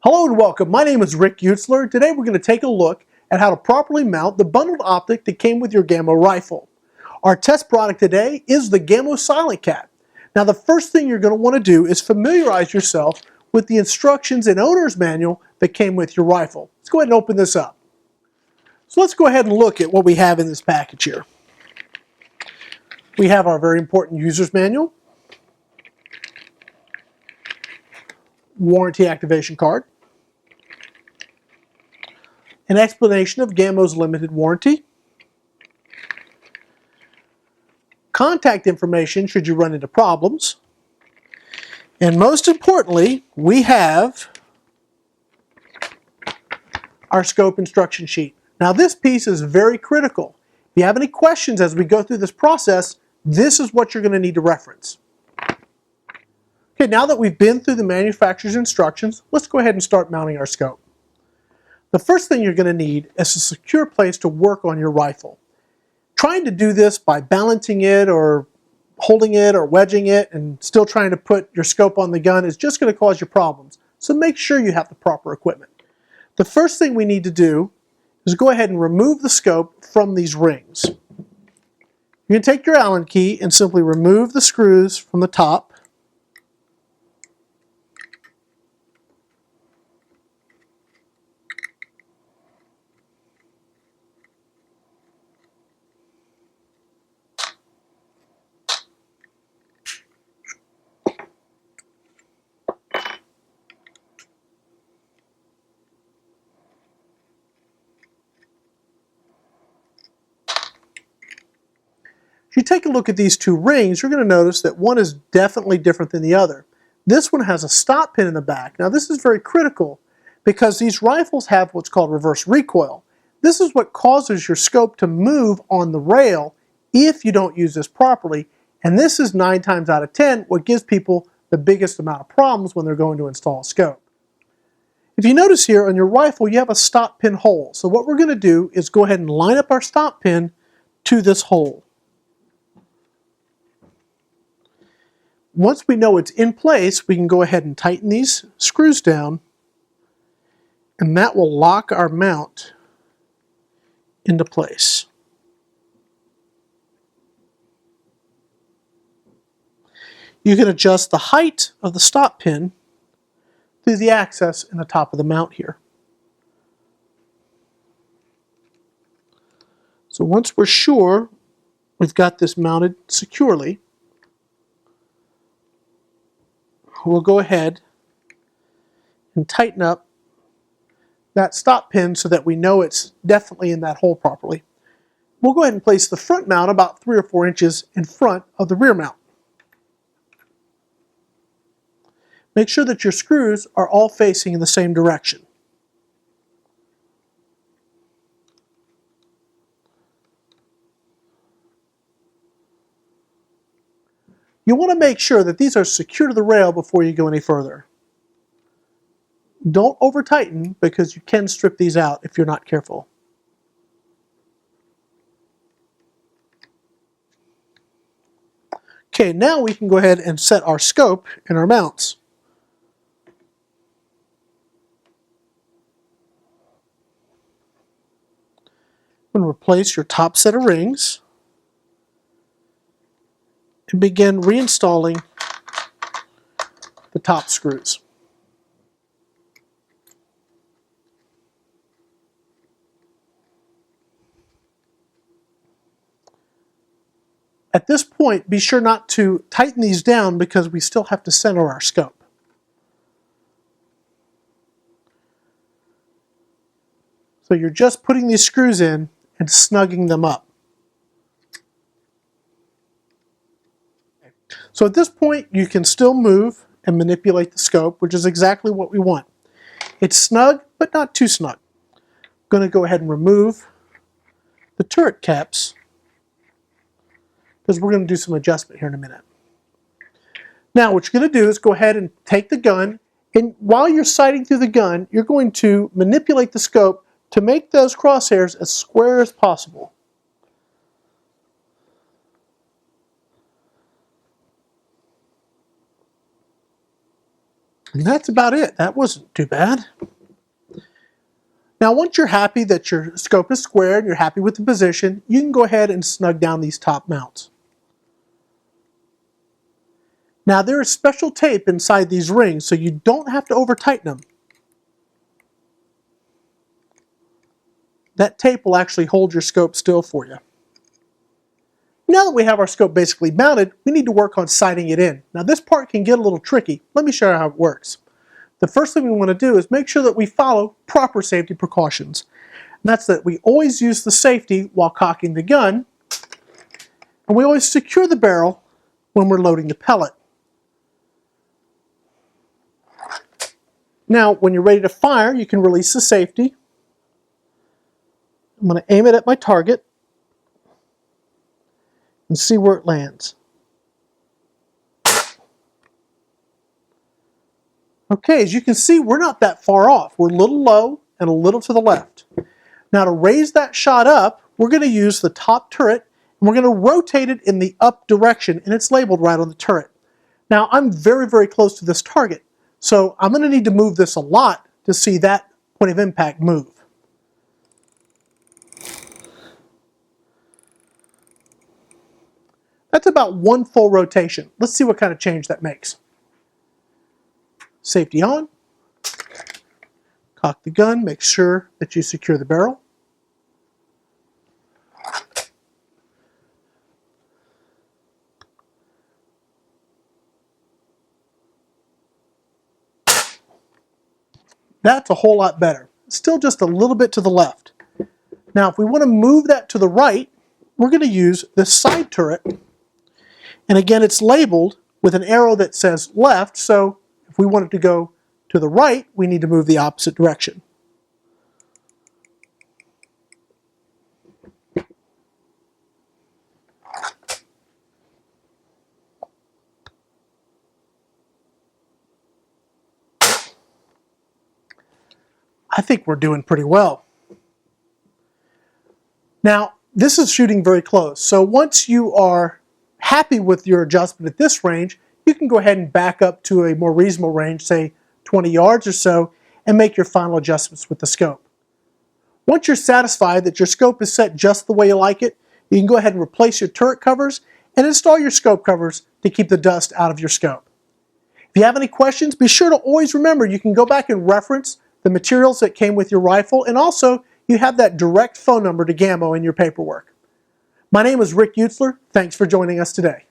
Hello and welcome. My name is Rick Utzler. Today we're going to take a look at how to properly mount the bundled optic that came with your Gamo rifle. Our test product today is the Gamo Silent Cat. Now the first thing you're going to want to do is familiarize yourself with the instructions and owner's manual that came with your rifle. Let's go ahead and open this up. So let's go ahead and look at what we have in this package here. We have our very important user's manual, warranty activation card, an explanation of Gamo's limited warranty, contact information should you run into problems, and most importantly, we have our scope instruction sheet. Now this piece is very critical. If you have any questions as we go through this process, this is what you're going to need to reference. Okay, now that we've been through the manufacturer's instructions, let's go ahead and start mounting our scope. The first thing you're going to need is a secure place to work on your rifle. Trying to do this by balancing it or holding it or wedging it and still trying to put your scope on the gun is just going to cause you problems. So make sure you have the proper equipment. The first thing we need to do is go ahead and remove the scope from these rings. You can take your Allen key and simply remove the screws from the top. If you take a look at these two rings, you're going to notice that one is definitely different than the other. This one has a stop pin in the back. Now this is very critical because these rifles have what's called reverse recoil. This is what causes your scope to move on the rail if you don't use this properly, and this is 9 times out of 10 what gives people the biggest amount of problems when they're going to install a scope. If you notice here on your rifle you have a stop pin hole, so what we're going to do is go ahead and line up our stop pin to this hole. Once we know it's in place, we can go ahead and tighten these screws down, and that will lock our mount into place. You can adjust the height of the stop pin through the access in the top of the mount here. So once we're sure we've got this mounted securely, we'll go ahead and tighten up that stop pin so that we know it's definitely in that hole properly. We'll go ahead and place the front mount about 3 or 4 inches in front of the rear mount. Make sure that your screws are all facing in the same direction. You want to make sure that these are secure to the rail before you go any further. Don't over tighten because you can strip these out if you're not careful. Okay, now we can go ahead and set our scope in our mounts. I'm going to replace your top set of rings and begin reinstalling the top screws. At this point, be sure not to tighten these down because we still have to center our scope. So you're just putting these screws in and snugging them up. So at this point, you can still move and manipulate the scope, which is exactly what we want. It's snug, but not too snug. I'm going to go ahead and remove the turret caps because we're going to do some adjustment here in a minute. Now what you're going to do is go ahead and take the gun, and while you're sighting through the gun, you're going to manipulate the scope to make those crosshairs as square as possible. And that's about it. That wasn't too bad. Now, once you're happy that your scope is squared, you're happy with the position, you can go ahead and snug down these top mounts. Now, there is special tape inside these rings, so you don't have to over-tighten them. That tape will actually hold your scope still for you. Now that we have our scope basically mounted, we need to work on sighting it in. Now, this part can get a little tricky. Let me show you how it works. The first thing we want to do is make sure that we follow proper safety precautions. And that's that we always use the safety while cocking the gun, and we always secure the barrel when we're loading the pellet. Now, when you're ready to fire, you can release the safety. I'm going to aim it at my target and see where it lands. Okay, as you can see, we're not that far off. We're a little low and a little to the left. Now, to raise that shot up, we're going to use the top turret, and we're going to rotate it in the up direction, and it's labeled right on the turret. Now, I'm very, very close to this target, so I'm going to need to move this a lot to see that point of impact move. That's about one full rotation. Let's see what kind of change that makes. Safety on. Cock the gun. Make sure that you secure the barrel. That's a whole lot better. Still just a little bit to the left. Now, if we want to move that to the right, we're going to use this side turret. And again, it's labeled with an arrow that says left, so if we want it to go to the right, we need to move the opposite direction. I think we're doing pretty well. Now, this is shooting very close, so once you are happy with your adjustment at this range, you can go ahead and back up to a more reasonable range, say 20 yards or so, and make your final adjustments with the scope. Once you're satisfied that your scope is set just the way you like it, you can go ahead and replace your turret covers and install your scope covers to keep the dust out of your scope. If you have any questions, be sure to always remember you can go back and reference the materials that came with your rifle, and also you have that direct phone number to Gamo in your paperwork. My name is Rick Utzler. Thanks for joining us today.